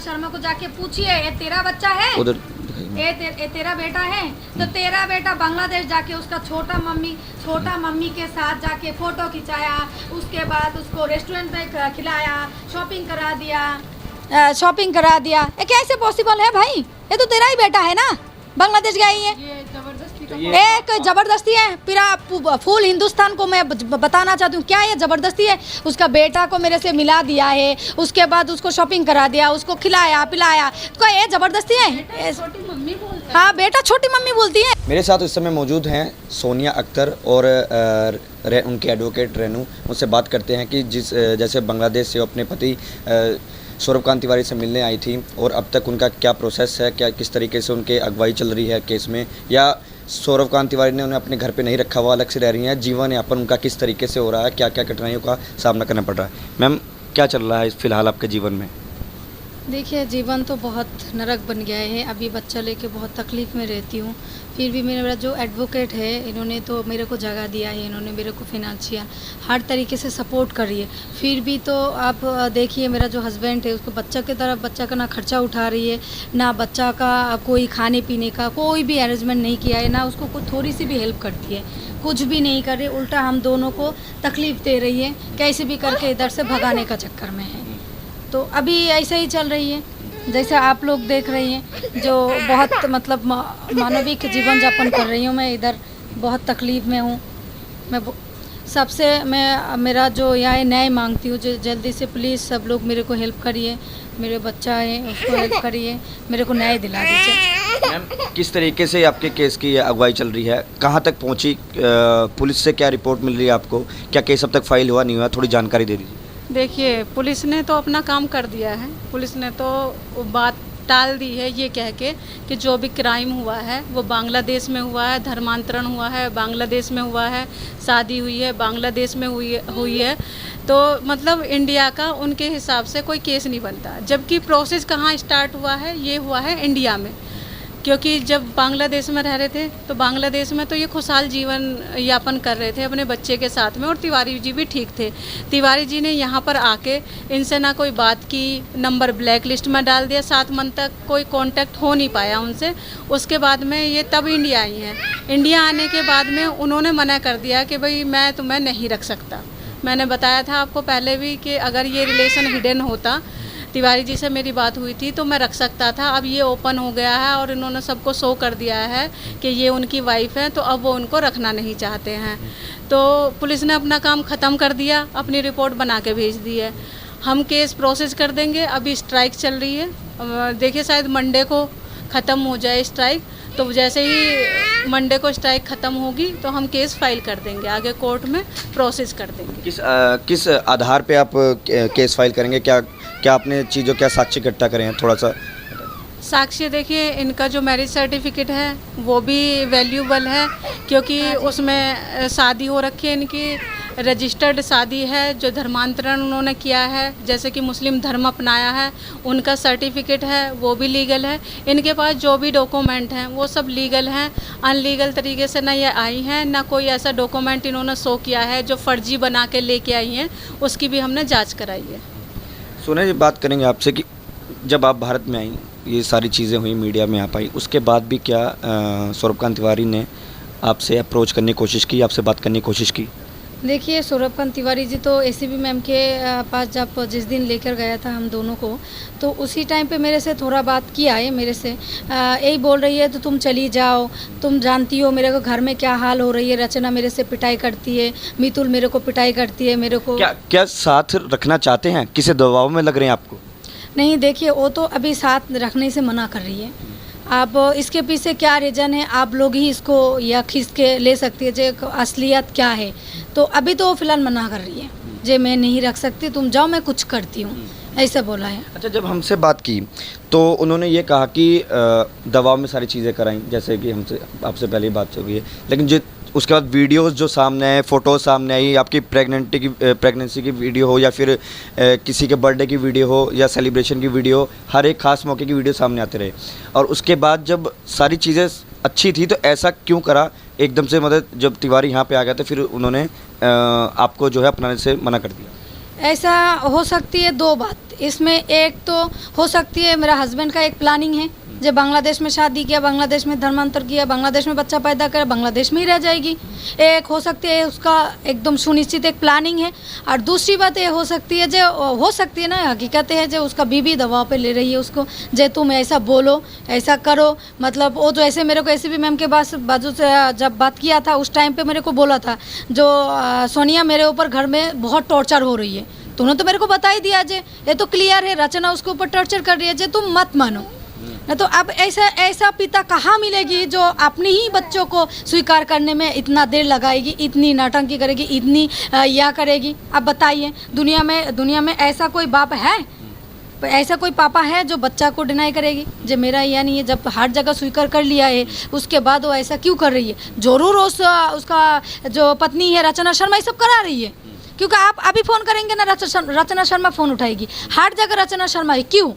शर्मा को जाके पूछिए, ये तेरा बच्चा है, उधर ये तेरा बेटा है, तो तेरा बेटा बांग्लादेश जाके उसका छोटा मम्मी के साथ जाके फोटो खिंचाया, उसके बाद उसको रेस्टोरेंट में खिलाया, शॉपिंग करा दिया। ये कैसे पॉसिबल है भाई? ये तो तेरा ही बेटा है ना, बांग्लादेश गया ही है। एक जबरदस्ती है। पूरा फुल हिंदुस्तान को मैं बताना चाहती हूँ, क्या ये जबरदस्ती है? उसका बेटा को मेरे से मिला दिया है, उसके बाद उसको शॉपिंग करा दिया, उसको खिलाया पिलाया, तो ये जबरदस्ती है? छोटी मम्मी बोलती है। हाँ बेटा छोटी मम्मी बोलती है। मेरे साथ इस समय मौजूद हैं सोनिया अख्तर और उनके एडवोकेट रेनू। उनसे बात करते हैं कि जैसे बांग्लादेश से अपने पति सौरभकांत तिवारी से मिलने आई थी और अब तक उनका क्या प्रोसेस है, क्या किस तरीके से उनके अगुवाई चल रही है केस में, या सौरभकांत तिवारी ने उन्हें अपने घर पे नहीं रखा हुआ, अलग से रह रही हैं, जीवन यापन उनका किस तरीके से हो रहा है, क्या क्या कठिनाइयों का सामना करना पड़ रहा है। मैम क्या चल रहा है फिलहाल आपके जीवन में? देखिए जीवन तो बहुत नरक बन गया है। अभी बच्चा लेके बहुत तकलीफ़ में रहती हूँ, फिर भी मेरा जो एडवोकेट है इन्होंने तो मेरे को जगह दिया है, इन्होंने मेरे को फिनेंशियल हर तरीके से सपोर्ट कर रही है। फिर भी तो आप देखिए मेरा जो हस्बैंड है उसको बच्चा की तरफ बच्चा का ना खर्चा उठा रही है, ना बच्चा का कोई खाने पीने का कोई भी अरेंजमेंट नहीं किया है, ना उसको कोई थोड़ी सी भी हेल्प करती है, कुछ भी नहीं कर रही, उल्टा हम दोनों को तकलीफ़ दे रही है, कैसे भी करके इधर से भगाने का चक्कर में है। तो अभी ऐसे ही चल रही है जैसे आप लोग देख रही हैं, जो बहुत मतलब मानविक जीवन यापन कर रही हूँ। मैं इधर बहुत तकलीफ़ में हूँ। मैं मेरा जो यहाँ न्याय मांगती हूँ, जो जल्दी से प्लीज़ सब लोग मेरे को हेल्प करिए, मेरे बच्चा है उसको हेल्प करिए, मेरे को न्याय दिला दीजिए। मैम किस तरीके से आपके केस की अगुवाई चल रही है, कहाँ तक पहुँची, पुलिस से क्या रिपोर्ट मिल रही है आपको, क्या केस अब तक फाइल हुआ नहीं हुआ, थोड़ी जानकारी दे दीजिए। देखिए पुलिस ने तो अपना काम कर दिया है, पुलिस ने तो बात टाल दी है ये कह के कि जो भी क्राइम हुआ है वो बांग्लादेश में हुआ है, धर्मांतरण हुआ है बांग्लादेश में हुआ है, शादी हुई है बांग्लादेश में हुई है, तो मतलब इंडिया का उनके हिसाब से कोई केस नहीं बनता। जबकि प्रोसेस कहाँ स्टार्ट हुआ है, ये हुआ है इंडिया में, क्योंकि जब बांग्लादेश में रह रहे थे तो बांग्लादेश में तो ये खुशहाल जीवन यापन कर रहे थे अपने बच्चे के साथ में, और तिवारी जी भी ठीक थे। तिवारी जी ने यहाँ पर आके इनसे ना कोई बात की, नंबर ब्लैक लिस्ट में डाल दिया, 7 मंथ तक कोई कांटेक्ट हो नहीं पाया उनसे। उसके बाद में ये तब इंडिया आई हैं। इंडिया आने के बाद में उन्होंने मना कर दिया कि भाई मैं तुम्हें नहीं रख सकता। मैंने बताया था आपको पहले भी कि अगर ये रिलेशन हिडन होता, तिवारी जी से मेरी बात हुई थी तो मैं रख सकता था। अब ये ओपन हो गया है और इन्होंने सबको शो कर दिया है कि ये उनकी वाइफ है, तो अब वो उनको रखना नहीं चाहते हैं। तो पुलिस ने अपना काम ख़त्म कर दिया, अपनी रिपोर्ट बना के भेज दी है। हम केस प्रोसेस कर देंगे। अभी स्ट्राइक चल रही है, देखिए शायद मंडे को ख़त्म हो जाए स्ट्राइक, तो जैसे ही मंडे को स्ट्राइक ख़त्म होगी तो हम केस फाइल कर देंगे, आगे कोर्ट में प्रोसेस कर देंगे। किस आधार पे आप केस फाइल करेंगे, क्या आपने चीज़ों क्या साक्ष्य इकट्ठा करें, थोड़ा सा साक्ष्य? देखिए इनका जो मैरिज सर्टिफिकेट है वो भी वैल्यूबल है, क्योंकि उसमें शादी हो रखी है, इनकी रजिस्टर्ड शादी है। जो धर्मांतरण उन्होंने किया है, जैसे कि मुस्लिम धर्म अपनाया है, उनका सर्टिफिकेट है, वो भी लीगल है। इनके पास जो भी डॉक्यूमेंट हैं वो सब लीगल हैं। अनलीगल तरीके से ना ये आई हैं, ना कोई ऐसा डॉक्यूमेंट इन्होंने शो किया है जो फर्जी बना के लेके आई हैं, उसकी भी हमने जाँच कराई है। सोनिया जी, बात करेंगे आपसे कि जब आप भारत में आई, ये सारी चीज़ें हुई, मीडिया में आप आई, उसके बाद भी क्या सौरभकांत तिवारी ने आपसे अप्रोच करने की कोशिश की, आपसे बात करने की कोशिश की? देखिए सौरभकांत तिवारी जी तो एसीपी मैम के पास जब जिस दिन लेकर गया था हम दोनों को, तो उसी टाइम पे मेरे से थोड़ा बात किया है। मेरे से यही बोल रही है तो तुम चली जाओ, तुम जानती हो मेरे को घर में क्या हाल हो रही है, रचना मेरे से पिटाई करती है, मितुल मेरे को पिटाई करती है, मेरे को क्या साथ रखना चाहते हैं, किसी दबाव में लग रहे हैं आपको? नहीं, देखिए वो तो अभी साथ रखने से मना कर रही है। आप इसके पीछे क्या रीज़न है आप लोग ही इसको या खींच के ले सकती है, जो असलियत क्या है। तो अभी तो फ़िलहाल मना कर रही है, जे मैं नहीं रख सकती, तुम जाओ मैं कुछ करती हूँ, ऐसा बोला है। अच्छा, जब हमसे बात की तो उन्होंने ये कहा कि दबाव में सारी चीज़ें कराई, जैसे कि हमसे आपसे पहले ही बात हो गई है, लेकिन उसके बाद वीडियोस जो सामने आए, फ़ोटोज़ सामने आई, आपकी प्रेगनेंसी की वीडियो हो या फिर किसी के बर्थडे की वीडियो हो या सेलिब्रेशन की वीडियो, हर एक ख़ास मौके की वीडियो सामने आते रहे। और उसके बाद जब सारी चीज़ें अच्छी थी तो ऐसा क्यों करा एकदम से, मतलब जब तिवारी यहाँ पे आ गया तो फिर उन्होंने आपको जो है अपनाने से मना कर दिया? ऐसा हो सकती है दो बात इसमें। एक तो हो सकती है मेरा हस्बैंड का एक प्लानिंग है, जब बांग्लादेश में शादी किया, बांग्लादेश में धर्मांतर किया, बांग्लादेश में बच्चा पैदा कर, बांग्लादेश में ही रह जाएगी। एक हो सकती है उसका एकदम सुनिश्चित एक प्लानिंग है। और दूसरी बात ये हो सकती है ना, हकीकत है जो उसका बीवी दबाव पे ले रही है उसको, जे तुम ऐसा बोलो, ऐसा करो। मतलब वो जो ऐसे मेरे को ऐसे भी मैम के बाजू से जब बात किया था उस टाइम पे मेरे को बोला था जो सोनिया मेरे ऊपर घर में बहुत टॉर्चर हो रही है, तूने तो मेरे को बता ही दिया जे, ये तो क्लियर है रचना उसके ऊपर टॉर्चर कर रही है जे, तुम मत मानो। तो अब ऐसा पिता कहाँ मिलेगी जो अपने ही बच्चों को स्वीकार करने में इतना देर लगाएगी, इतनी नौटंकी करेगी, इतनी या करेगी। अब बताइए दुनिया में ऐसा कोई बाप है, ऐसा कोई पापा है जो बच्चा को डिनाई करेगी जो मेरा या नहीं है? जब हर जगह स्वीकार कर लिया है उसके बाद वो ऐसा क्यों कर रही है? जरूर उसका जो पत्नी है रचना शर्मा ये सब करा रही है, क्योंकि आप अभी फ़ोन करेंगे ना रचना शर्मा फ़ोन उठाएगी। हर जगह रचना शर्मा है, क्यों?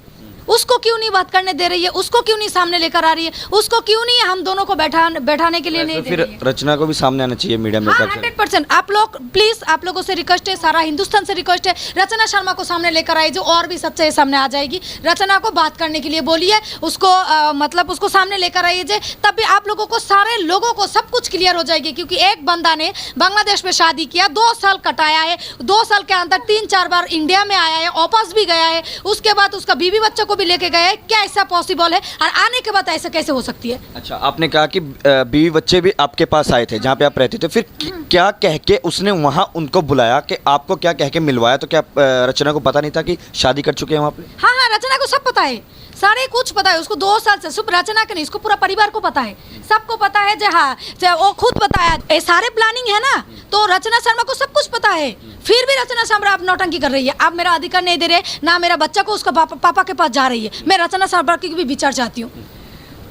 उसको क्यों नहीं बात करने दे रही है? उसको क्यों नहीं सामने लेकर आ रही है? उसको क्यों नहीं हम दोनों को बैठाने के लिए नहीं दे रही है? फिर रचना को भी सामने आना चाहिए मीडिया में। 100% आप लोग प्लीज, आप लोगों से रिक्वेस्ट है, सारा हिंदुस्तान से रिक्वेस्ट है, रचना शर्मा को सामने लेकर आई, जो और भी सच्चाई सामने आ जाएगी। रचना को बात करने के लिए बोलिए, उसको मतलब उसको सामने लेकर आइए, तब भी आप लोगों को, सारे लोगों को सब कुछ क्लियर हो जाएगी। क्योंकि एक बंदा ने बांग्लादेश में शादी किया, 2 साल कटाया है, 2 साल के अंदर 3-4 बार इंडिया में आया है, वापस भी गया है, उसके बाद उसका बीवी बच्चों को भी लेके गया है। क्या ऐसा पॉसिबल है? और आने के बाद ऐसा कैसे हो सकती है? अच्छा, आपने कहा कि बीवी बच्चे भी आपके पास आए थे जहाँ पे आप रहते थे, फिर क्या कह के उसने वहाँ उनको बुलाया कि आपको क्या कह के मिलवाया? तो क्या रचना को पता नहीं था कि शादी कर चुके हैं वहाँ पे? हाँ, रचना को सब पता है, सारे कुछ पता है उसको। 2 साल से सिर्फ रचना के नहीं, इसको पूरा परिवार को पता है, सबको पता है। हाँ, वो खुद बताया, ये सारे प्लानिंग है ना, तो रचना शर्मा को सब कुछ पता है। फिर भी रचना शर्मा आप नौटंकी कर रही है, आप मेरा अधिकार नहीं दे रहे ना, मेरा बच्चा को उसका पापा के पास जा रही है। मैं रचना शर्मा की भी विचार चाहती हूँ।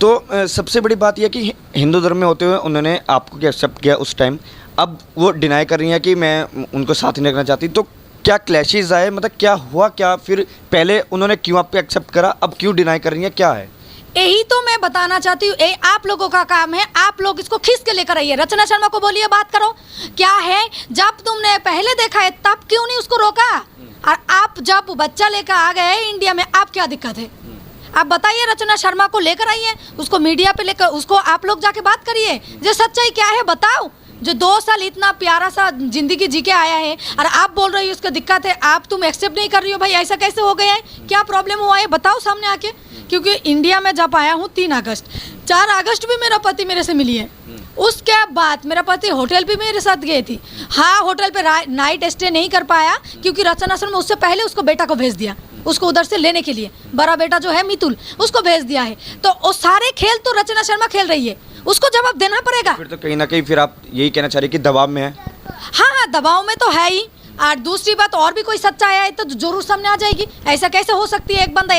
तो सबसे बड़ी बात यह कि हिंदू धर्म में होते हुए उन्होंने आपको एक्सेप्ट किया उस टाइम, अब वो डिनाई कर रही हैं कि मैं उनको साथ नहीं रखना चाहती। तो क्या क्लैशेज आए, मतलब क्या हुआ, क्या फिर पहले उन्होंने क्यों आपको एक्सेप्ट करा, अब क्यों डिनाई कर रही हैं, क्या है? यही तो मैं बताना चाहती हूँ, आप लोगों का काम है, आप लोग इसको खींच के लेकर आइए। रचना शर्मा को बोलिए बात करो, क्या है? जब तुमने पहले देखा है तब क्यों नहीं उसको रोका? और आप जब बच्चा लेकर आ गए इंडिया में, आप क्या दिक्कत है? आप बताइए, रचना शर्मा को लेकर आइए, उसको मीडिया पे लेकर, उसको आप लोग जाके बात करिए, जो सच्चाई क्या है बताओ। जो 2 साल इतना प्यारा सा जिंदगी जी के आया है और आप बोल रही हो उसका दिक्कत है, आप तुम एक्सेप्ट नहीं कर रही हो। भाई ऐसा कैसे हो गया है? क्या प्रॉब्लम हुआ है बताओ सामने आके। क्योंकि इंडिया में जब आया हूँ 3 अगस्त, 4 अगस्त भी मेरा पति मेरे से मिली है। उसके बाद मेरा पति होटल पे मेरे साथ गई थी। हाँ, होटल पे नाइट स्टे नहीं कर पाया क्योंकि रचना शर्मा उससे पहले उसको बेटा को भेज दिया, उसको उधर से लेने के लिए। बड़ा बेटा जो है मितुल, उसको भेज दिया है। तो वो सारे खेल तो रचना शर्मा खेल रही है, उसको जवाब देना पड़ेगा। फिर तो कहीं ना कहीं फिर आप यही कहना चाह रही कि दबाव में है। हाँ, दबाव में तो है ही। और दूसरी बात, और भी कोई सच्चाई है तो जरूर सामने आ जाएगी। ऐसा कैसे हो सकती है? एक बंदा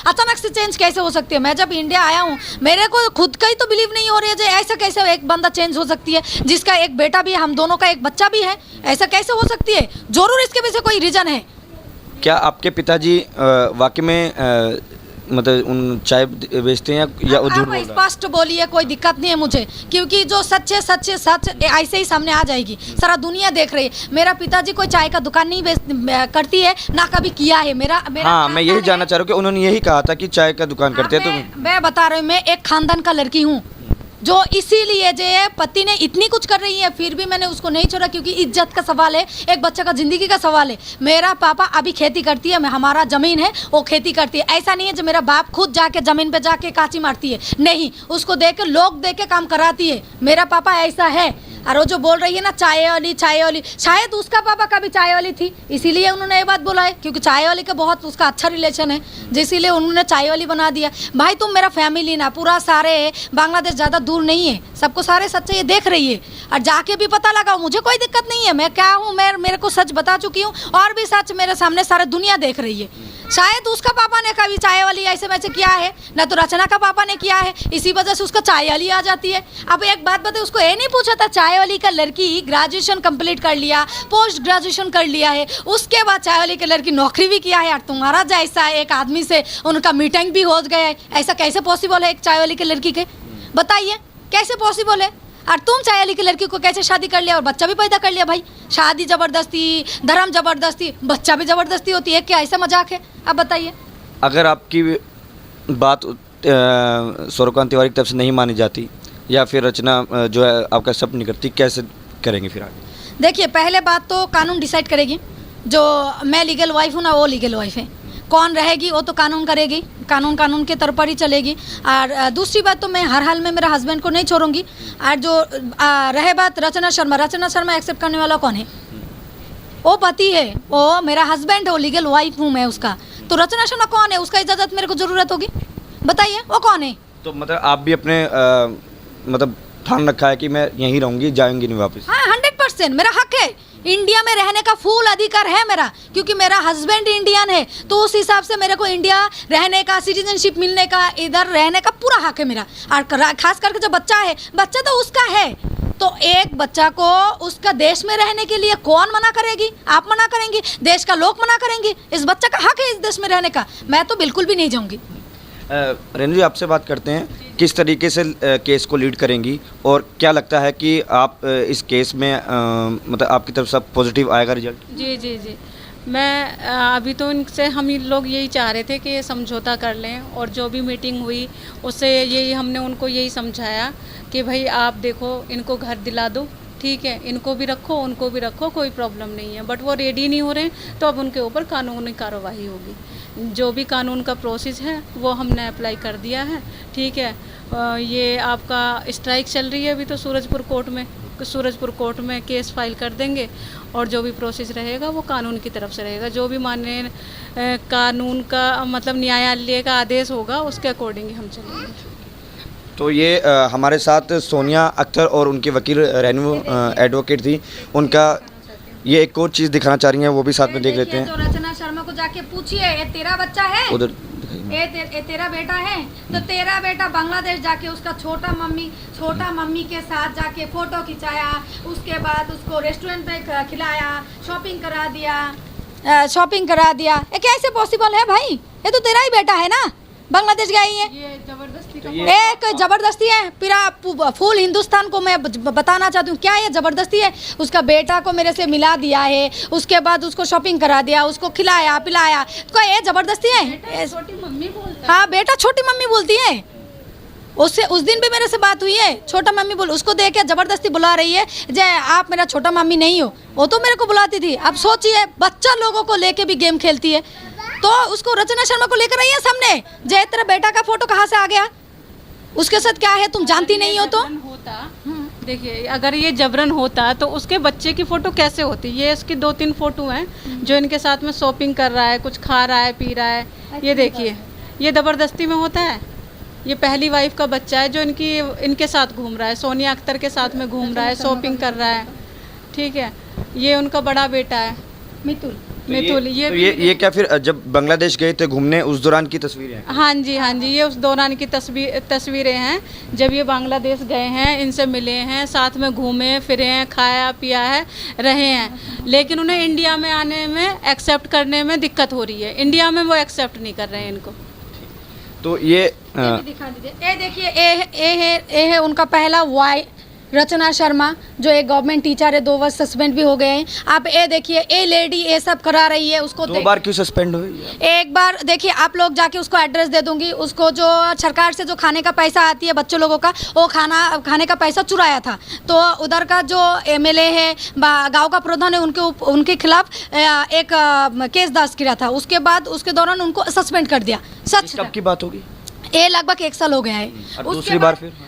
अचानक से चेंज कैसे हो सकती है? मैं जब इंडिया आया हूँ मेरे को खुद का ही तो बिलीव नहीं हो रही है, ऐसा कैसे एक बंदा चेंज हो सकती है जिसका एक बेटा भी है, हम दोनों का एक बच्चा भी है। ऐसा कैसे हो सकती है? जरूर इसके पीछे कोई रीजन है। क्या आपके पिताजी वाकई में मतलब उन चाय बेचते हैं या वो झूठ बोल रहा है? स्पष्ट बोलिए, कोई दिक्कत नहीं है मुझे, क्योंकि जो सच ऐसे ही सामने आ जाएगी। सारा दुनिया देख रही है। मेरा पिताजी कोई चाय का दुकान नहीं करती है, ना कभी किया है। मेरा हाँ, मैं यही जानना चाह रहा हूँ कि उन्होंने यही कहा था कि चाय का दुकान करते हैं। तो मैं बता रही हूँ, मैं एक खानदान का लड़की हूँ, जो इसीलिए जो पति ने इतनी कुछ कर रही है फिर भी मैंने उसको नहीं छोड़ा, क्योंकि इज्जत का सवाल है, एक बच्चे का ज़िंदगी का सवाल है। मेरा पापा अभी खेती करती है, हमारा ज़मीन है, वो खेती करती है। ऐसा नहीं है जो मेरा बाप खुद जाके ज़मीन पे जाके काची मारती है, नहीं, उसको देख के लोग देख के काम कराती है। मेरा पापा ऐसा है। और वो जो बोल रही है ना चाय वाली, शायद उसका पापा का भी चाय वाली थी, इसीलिए उन्होंने ये बात बोला है, क्योंकि चाय वाली का बहुत उसका अच्छा रिलेशन है, जिसलिए उन्होंने चाय वाली बना दिया। भाई तुम मेरा फैमिली ना, पूरा सारे बांग्लादेश ज़्यादा दूर नहीं है, सबको सारे सच्चे ये देख रही है। और जाके भी पता लगाओ, मुझे कोई दिक्कत नहीं है। मैं क्या हूँ, मैं मेरे को सच बता चुकी हूँ, और भी सच मेरे सामने सारे दुनिया देख रही है। शायद उसका पापा ने कभी चाय वाली ऐसे वैसे किया है ना, तो रचना का पापा ने किया है, इसी वजह से उसका चाय वाली आ जाती है। अब एक बात बताए, उसको ये नहीं पूछा था, चाय वाली का लड़की ग्रेजुएशन कंप्लीट कर लिया, पोस्ट ग्रेजुएशन कर लिया है, उसके बाद चाय वाली की लड़की नौकरी भी किया है, और तुम्हारा जैसा एक आदमी से उनका मीटिंग भी हो गया है। ऐसा कैसे पॉसिबल है एक चाय वाली की लड़की के? बताइए कैसे पॉसिबल है? और तुम चाहेली की लड़की को कैसे शादी कर लिया और बच्चा भी पैदा कर लिया भाई। शादी जबरदस्ती, धर्म जबरदस्ती, बच्चा भी जबरदस्ती होती है, क्या ऐसा मजाक है? अब बताइए। अगर आपकी बात सौरभकांत तिवारी की तरफ से नहीं मानी जाती या फिर रचना जो है आपका एक्सेप्ट नहीं करती, कैसे करेंगे फिर आगे? देखिए, पहले बात तो कानून डिसाइड करेगी। जो मैं लीगल वाइफ हूँ ना, वो लीगल वाइफ है। कौन रहेगी वो तो कानून करेगी, कानून के तौर पर ही चलेगी। और दूसरी बात तो मैं हर हाल में मेरा हस्बैंड को नहीं छोड़ूंगी। और जो रहे बात रचना शर्मा एक्सेप्ट करने वाला कौन है? वो पति है, वो मेरा हस्बैंड है, वो लीगल वाइफ हूँ मैं उसका। तो रचना शर्मा कौन है? उसका इजाज़त मेरे को ज़रूरत होगी, बताइए वो कौन है? तो मतलब आप भी अपने मतलब ठान रखा है कि मैं यहीं रहूँगी, जाऊँगी नहीं वापस? हाँ, 100% मेरा हक है। इंडिया में रहने का फुल अधिकार है मेरा, क्योंकि मेरा हस्बैंड इंडियन है। तो उस हिसाब से मेरे को इंडिया रहने का, सिटीजनशिप मिलने का, इधर रहने का पूरा हक है मेरा। और खास करके जो बच्चा है, बच्चा तो उसका है। तो एक बच्चा को उसका देश में रहने के लिए कौन मना करेगी? आप मना करेंगी, देश का लोग मना करेंगे। इस बच्चा का हक है इस देश में रहने का। मैं तो बिल्कुल भी नहीं जाऊँगी। रेणु जी, आपसे बात करते हैं, किस तरीके से केस को लीड करेंगी और क्या लगता है कि आप इस केस में मतलब आपकी तरफ से पॉजिटिव आएगा रिजल्ट? जी। मैं अभी तो इनसे हम लोग यही चाह रहे थे कि समझौता कर लें, और जो भी मीटिंग हुई उससे यही हमने उनको यही समझाया कि भाई आप देखो, इनको घर दिला दो, ठीक है, इनको भी रखो, उनको भी रखो, कोई प्रॉब्लम नहीं है। बट वो रेडी नहीं हो रहे, तो अब उनके ऊपर कानूनी कार्रवाई होगी। जो भी कानून का प्रोसेस है वो हमने अप्लाई कर दिया है, ठीक है। ये आपका स्ट्राइक चल रही है अभी तो सूरजपुर कोर्ट में केस फाइल कर देंगे, और जो भी प्रोसेस रहेगा वो कानून की तरफ से रहेगा। जो भी माननीय कानून का मतलब न्यायालय का आदेश होगा उसके अकॉर्डिंग हम चलेंगे। तो ये हमारे साथ सोनिया अख्तर और उनके वकील रेणु एडवोकेट थी। उनका ये एक और चीज़ दिखाना चाह रही हैं, वो भी साथ में देख लेते हैं। तो रचना शर्मा को जाके पूछिए, ये तेरा बच्चा है? उधर ये तेरा बेटा है? तो तेरा बेटा बांग्लादेश जाके उसका छोटा मम्मी के साथ जाके फोटो खिंचाया, उसके बाद उसको रेस्टोरेंट पे खिलाया, शॉपिंग करा दिया। ये कैसे पॉसिबल है भाई? ये तो तेरा ही बेटा है ना, बांग्लादेश गई है। ये जबरदस्ती एक जबरदस्ती है। पूरा फुल हिंदुस्तान को मैं बताना चाहती हूँ, क्या ये जबरदस्ती है? उसका बेटा को मेरे से मिला दिया है, उसके बाद उसको शॉपिंग करा दिया, उसको खिलाया पिलाया, तो ये जबरदस्ती है? छोटी मम्मी बोलता है। हाँ, बेटा छोटी मम्मी बोलती है। उससे उस दिन भी मेरे से बात हुई है, छोटा मम्मी बोल, उसको देख के जबरदस्ती बुला रही है, जय आप मेरा छोटा मम्मी नहीं हो। वो तो मेरे को बुलाती थी। अब सोचिए, बच्चा लोगों को लेके भी गेम खेलती है। तो उसको रचना शर्मा को लेकर आई है सामने, जय तेरा बेटा का फोटो कहाँ से आ गया? उसके साथ क्या है, तुम जानती नहीं हो? तो देखिए, अगर ये जबरन होता तो उसके बच्चे की फ़ोटो कैसे होती? ये इसकी 2-3 फ़ोटो हैं जो इनके साथ में शॉपिंग कर रहा है, कुछ खा रहा है, पी रहा है। ये देखिए, ये ज़बरदस्ती में होता है। ये पहली वाइफ का बच्चा है जो इनके साथ घूम रहा है, सोनिया अख्तर के साथ में घूम रहा है, शॉपिंग कर रहा है, ठीक है। ये उनका बड़ा बेटा है मितुल। ये क्या फिर जब बांग्लादेश गए थे घूमने उस दौरान की तस्वीरें हैं? हाँ जी, ये उस दौरान की तस्वीरें हैं जब ये बांग्लादेश गए हैं, इनसे मिले हैं, साथ में घूमे फिरे हैं, खाया पिया है, रहे हैं। लेकिन उन्हें इंडिया में आने में, एक्सेप्ट करने में दिक्कत हो रही है। इंडिया में वो एक्सेप्ट नहीं कर रहे हैं इनको। तो ये भी दिखा दीजिए। ये देखिए, ये है उनका पहला वाई रचना शर्मा, जो एक गवर्नमेंट टीचर है, 2 वर्ष सस्पेंड भी हो गए हैं। आप ये देखिए, ये लेडी ये सब करा रही है उसको। 2 बार क्यों सस्पेंड हुई? एक बार देखिए, आप लोग जाके उसको एड्रेस दे दूंगी। उसको जो सरकार से जो खाने का पैसा आती है बच्चों लोगों का, वो खाने का पैसा चुराया था। तो उधर का जो MLA है, गांव का प्रधान है, उनके खिलाफ एक केस दर्ज किया था। उसके बाद उसके दौरान उनको सस्पेंड कर दिया। सच कब की बात होगी? ये लगभग 1 साल हो गया है।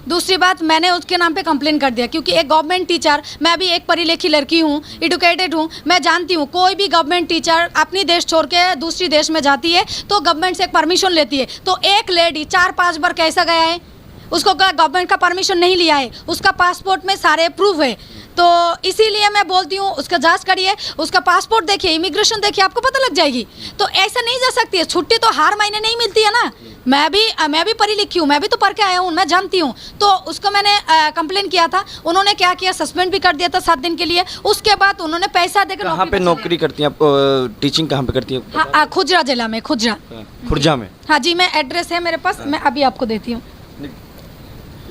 दूसरी बात मैंने उसके नाम पे कंप्लेन कर दिया, क्योंकि एक गवर्नमेंट टीचर, मैं भी एक पढ़ी लिखी लड़की हूँ, एडुकेटेड हूँ, मैं जानती हूँ कोई भी गवर्नमेंट टीचर अपनी देश छोड़ के दूसरी देश में जाती है तो गवर्नमेंट से एक परमिशन लेती है। तो एक लेडी 4-5 बार कैसा गया है, उसको गवर्नमेंट का परमिशन नहीं लिया है, उसका पासपोर्ट में सारे प्रूफ है। तो इसीलिए मैं बोलती हूँ, उसका जांच करिए, उसका पासपोर्ट देखिए, इमिग्रेशन देखिए, आपको पता लग जाएगी। तो ऐसा नहीं जा सकती है, छुट्टी तो हर महीने नहीं मिलती है ना। मैं भी पढ़ी लिखी हूँ, मैं भी तो पढ़ के आया हूँ, मैं जानती हूँ। तो उसको मैंने कंप्लेन किया था, उन्होंने क्या किया, सस्पेंड भी कर दिया था 7 दिन के लिए। उसके बाद उन्होंने पैसा देकर कहाँ पे नौकरी करती हैं आप? टीचिंग कहाँ पे करती हैं? हाँ, खुजरा जिला में, खुर्जा में। हाँ जी, मैं एड्रेस है मेरे पास, मैं अभी आपको देती हूँ।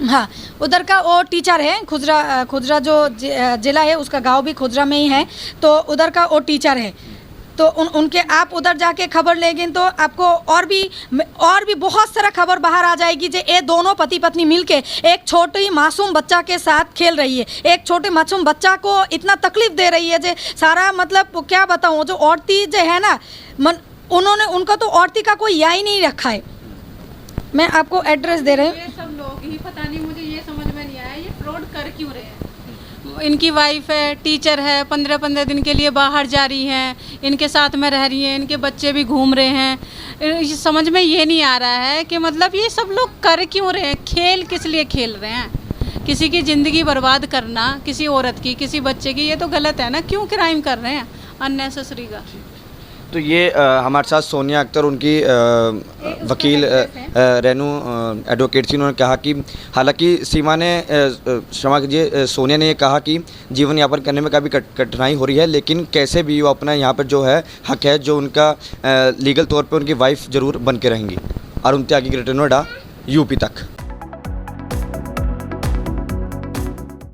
हाँ, उधर का वो टीचर है, खुजरा जो जिला है उसका गांव भी खुजरा में ही है, तो उधर का वो टीचर है। तो उनके आप उधर जाके खबर लेंगे तो आपको और भी बहुत सारा खबर बाहर आ जाएगी। जो ये दोनों पति पत्नी मिलके एक छोटे मासूम बच्चा के साथ खेल रही है, एक छोटे मासूम बच्चा को इतना तकलीफ दे रही है। जो सारा मतलब क्या बताऊँ, जो औरती जो है ना, उनका तो औरती का कोई या ही नहीं रखा है। मैं आपको एड्रेस दे रही हूँ। ये सब लोग ही, पता नहीं, मुझे ये समझ में नहीं आया ये फ्रॉड कर क्यों रहे हैं। इनकी वाइफ है, टीचर है, 15-15 दिन के लिए बाहर जा रही हैं, इनके साथ में रह रही हैं, इनके बच्चे भी घूम रहे हैं। समझ में ये नहीं आ रहा है कि मतलब ये सब लोग कर क्यों रहे हैं, खेल किस लिए खेल रहे हैं। किसी की ज़िंदगी बर्बाद करना, किसी औरत की, किसी बच्चे की, ये तो गलत है ना। क्यों क्राइम कर रहे हैं अननेसेसरी का। तो ये हमारे साथ सोनिया अख्तर, उनकी वकील रेनू एडवोकेट थी। उन्होंने कहा कि हालांकि सीमा ने क्षमा कीजिए, सोनिया ने ये कहा कि जीवन यापन करने में काफ़ी कठिनाई हो रही है, लेकिन कैसे भी वो अपना यहाँ पर जो है हक है, जो उनका लीगल तौर पे उनकी वाइफ ज़रूर बन के रहेंगी। अरुण त्यागी, ग्रेटर नोएडा, यूपी तक।